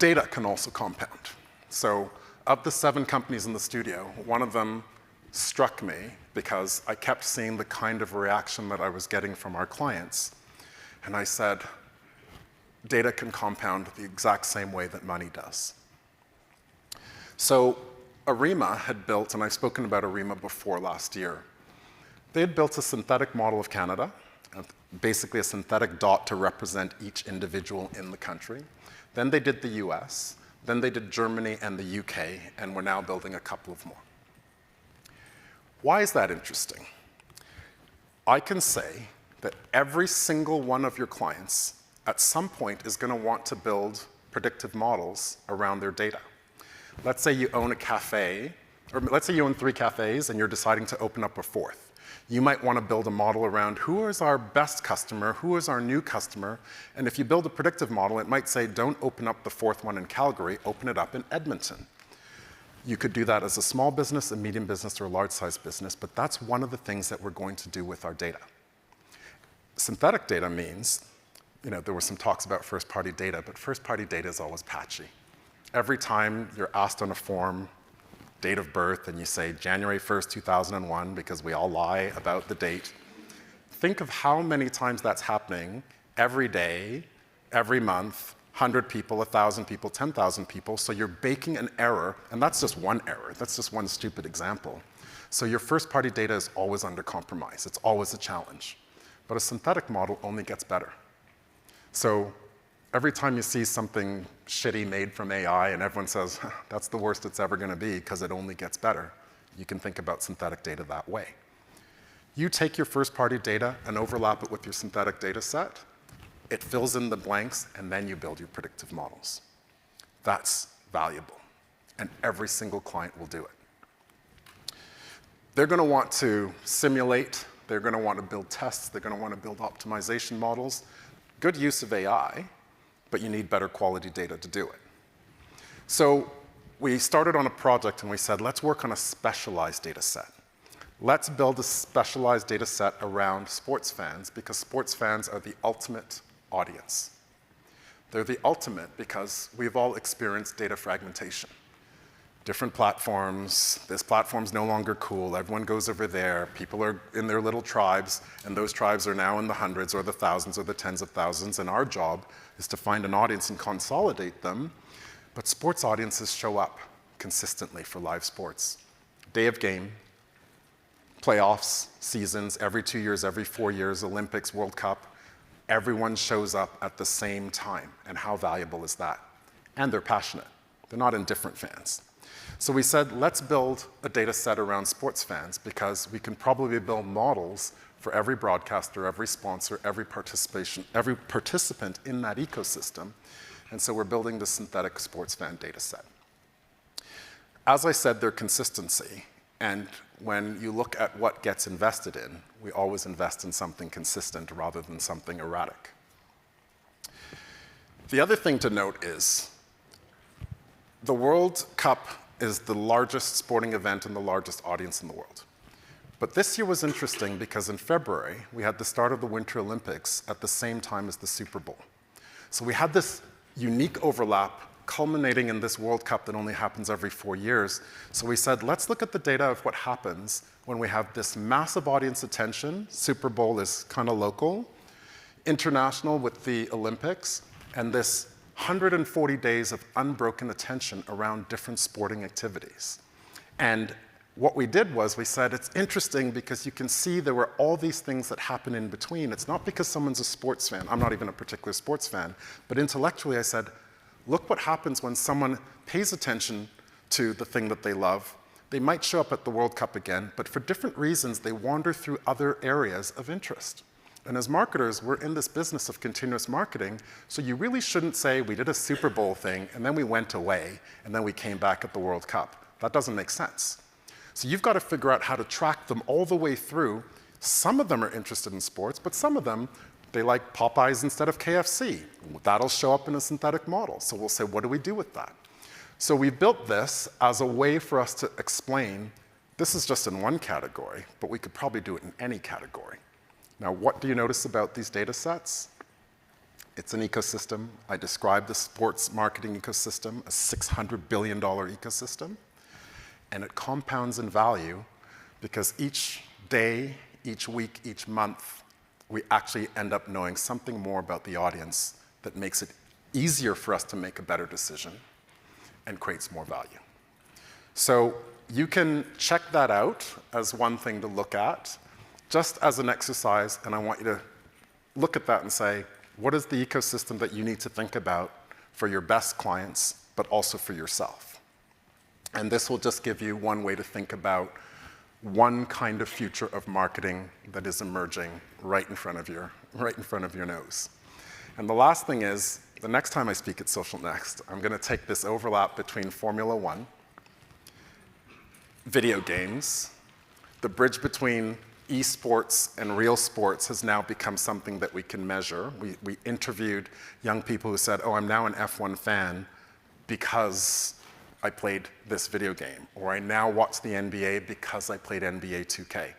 Data can also compound. So of the 7 companies in the studio, one of them struck me because I kept seeing the kind of reaction that I was getting from our clients. And I said, data can compound the exact same way that money does. So Arima had built, and I've spoken about Arima before last year, they had built a synthetic model of Canada, basically a synthetic dot to represent each individual in the country. Then they did the US, then they did Germany and the UK, and we're now building a couple of more. Why is that interesting? I can say that every single one of your clients at some point is going to want to build predictive models around their data. Let's say you own a cafe, or let's say you own 3 cafes and you're deciding to open up a 4th. You might want to build a model around who is our best customer, who is our new customer, and if you build a predictive model, it might say, don't open up the 4th one in Calgary, open it up in Edmonton. You could do that as a small business, a medium business, or a large-sized business, but that's one of the things that we're going to do with our data. Synthetic data means, there were some talks about first-party data, but first-party data is always patchy. Every time you're asked on a form, date of birth, and you say January 1st, 2001, because we all lie about the date, think of how many times that's happening every day, every month, 100 people, 1,000 people, 10,000 people, so you're baking an error, and that's just one error. That's just one stupid example. So your first-party data is always under compromise. It's always a challenge. But a synthetic model only gets better. So every time you see something shitty made from AI and everyone says, that's the worst it's ever going to be because it only gets better, you can think about synthetic data that way. You take your first-party data and overlap it with your synthetic data set, it fills in the blanks, and then you build your predictive models. That's valuable, and every single client will do it. They're going to want to simulate, they're going to want to build tests, they're going to want to build optimization models. Good use of AI, but you need better quality data to do it. So we started on a project and we said, let's work on a specialized data set. Let's build a specialized data set around sports fans because sports fans are the ultimate audience. They're the ultimate because we've all experienced data fragmentation. Different platforms, this platform's no longer cool, everyone goes over there, people are in their little tribes, and those tribes are now in the hundreds or the thousands or the tens of thousands, and our job is to find an audience and consolidate them, but sports audiences show up consistently for live sports. Day of game, playoffs, seasons, every 2 years, every 4 years, Olympics, World Cup, everyone shows up at the same time, and how valuable is that? And they're passionate. They're not indifferent fans. So we said, let's build a data set around sports fans because we can probably build models for every broadcaster, every sponsor, every participant in that ecosystem. And so we're building the synthetic sports fan data set. As I said, their consistency. And when you look at what gets invested in, we always invest in something consistent rather than something erratic. The other thing to note is the World Cup is the largest sporting event and the largest audience in the world. But this year was interesting because in February, we had the start of the Winter Olympics at the same time as the Super Bowl. So we had this unique overlap culminating in this World Cup that only happens every 4 years. So we said, let's look at the data of what happens when we have this massive audience attention. Super Bowl is kind of local, international with the Olympics, and this 140 days of unbroken attention around different sporting activities. And what we did was we said, it's interesting because you can see there were all these things that happen in between. It's not because someone's a sports fan. I'm not even a particular sports fan. But intellectually, I said, look what happens when someone pays attention to the thing that they love. They might show up at the World Cup again, but for different reasons, they wander through other areas of interest. And as marketers, we're in this business of continuous marketing, so you really shouldn't say we did a Super Bowl thing, and then we went away, and then we came back at the World Cup. That doesn't make sense. So you've got to figure out how to track them all the way through. Some of them are interested in sports, but some of them, they like Popeyes instead of KFC. That'll show up in a synthetic model. So we'll say, what do we do with that? So we built this as a way for us to explain, this is just in one category, but we could probably do it in any category. Now, what do you notice about these data sets? It's an ecosystem. I describe the sports marketing ecosystem, a $600 billion ecosystem, and it compounds in value because each day, each week, each month, we actually end up knowing something more about the audience that makes it easier for us to make a better decision and creates more value. So you can check that out as one thing to look at, just as an exercise, and I want you to look at that and say, what is the ecosystem that you need to think about for your best clients, but also for yourself? And this will just give you one way to think about one kind of future of marketing that is emerging right in front of your nose. And the last thing is, the next time I speak at Social Next, I'm going to take this overlap between Formula One, video games, the bridge between esports and real sports has now become something that we can measure. We interviewed young people who said, oh, I'm now an F1 fan because I played this video game, or I now watch the NBA because I played NBA 2K.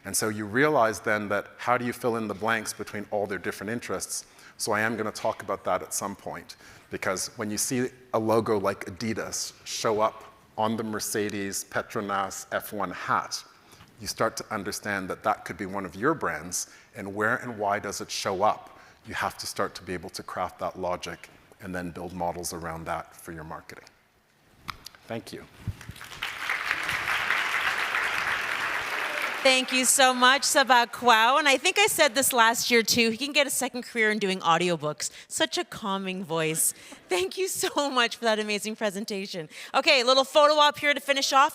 And so you realize then that how do you fill in the blanks between all their different interests? So I am going to talk about that at some point, because when you see a logo like Adidas show up on the Mercedes Petronas F1 hat, you start to understand that that could be one of your brands, and where and why does it show up? You have to start to be able to craft that logic and then build models around that for your marketing. Thank you. Thank you so much, Sabaa Kwao. And I think I said this last year too, he can get a second career in doing audiobooks. Such a calming voice. Thank you so much for that amazing presentation. Okay, a little photo op here to finish off.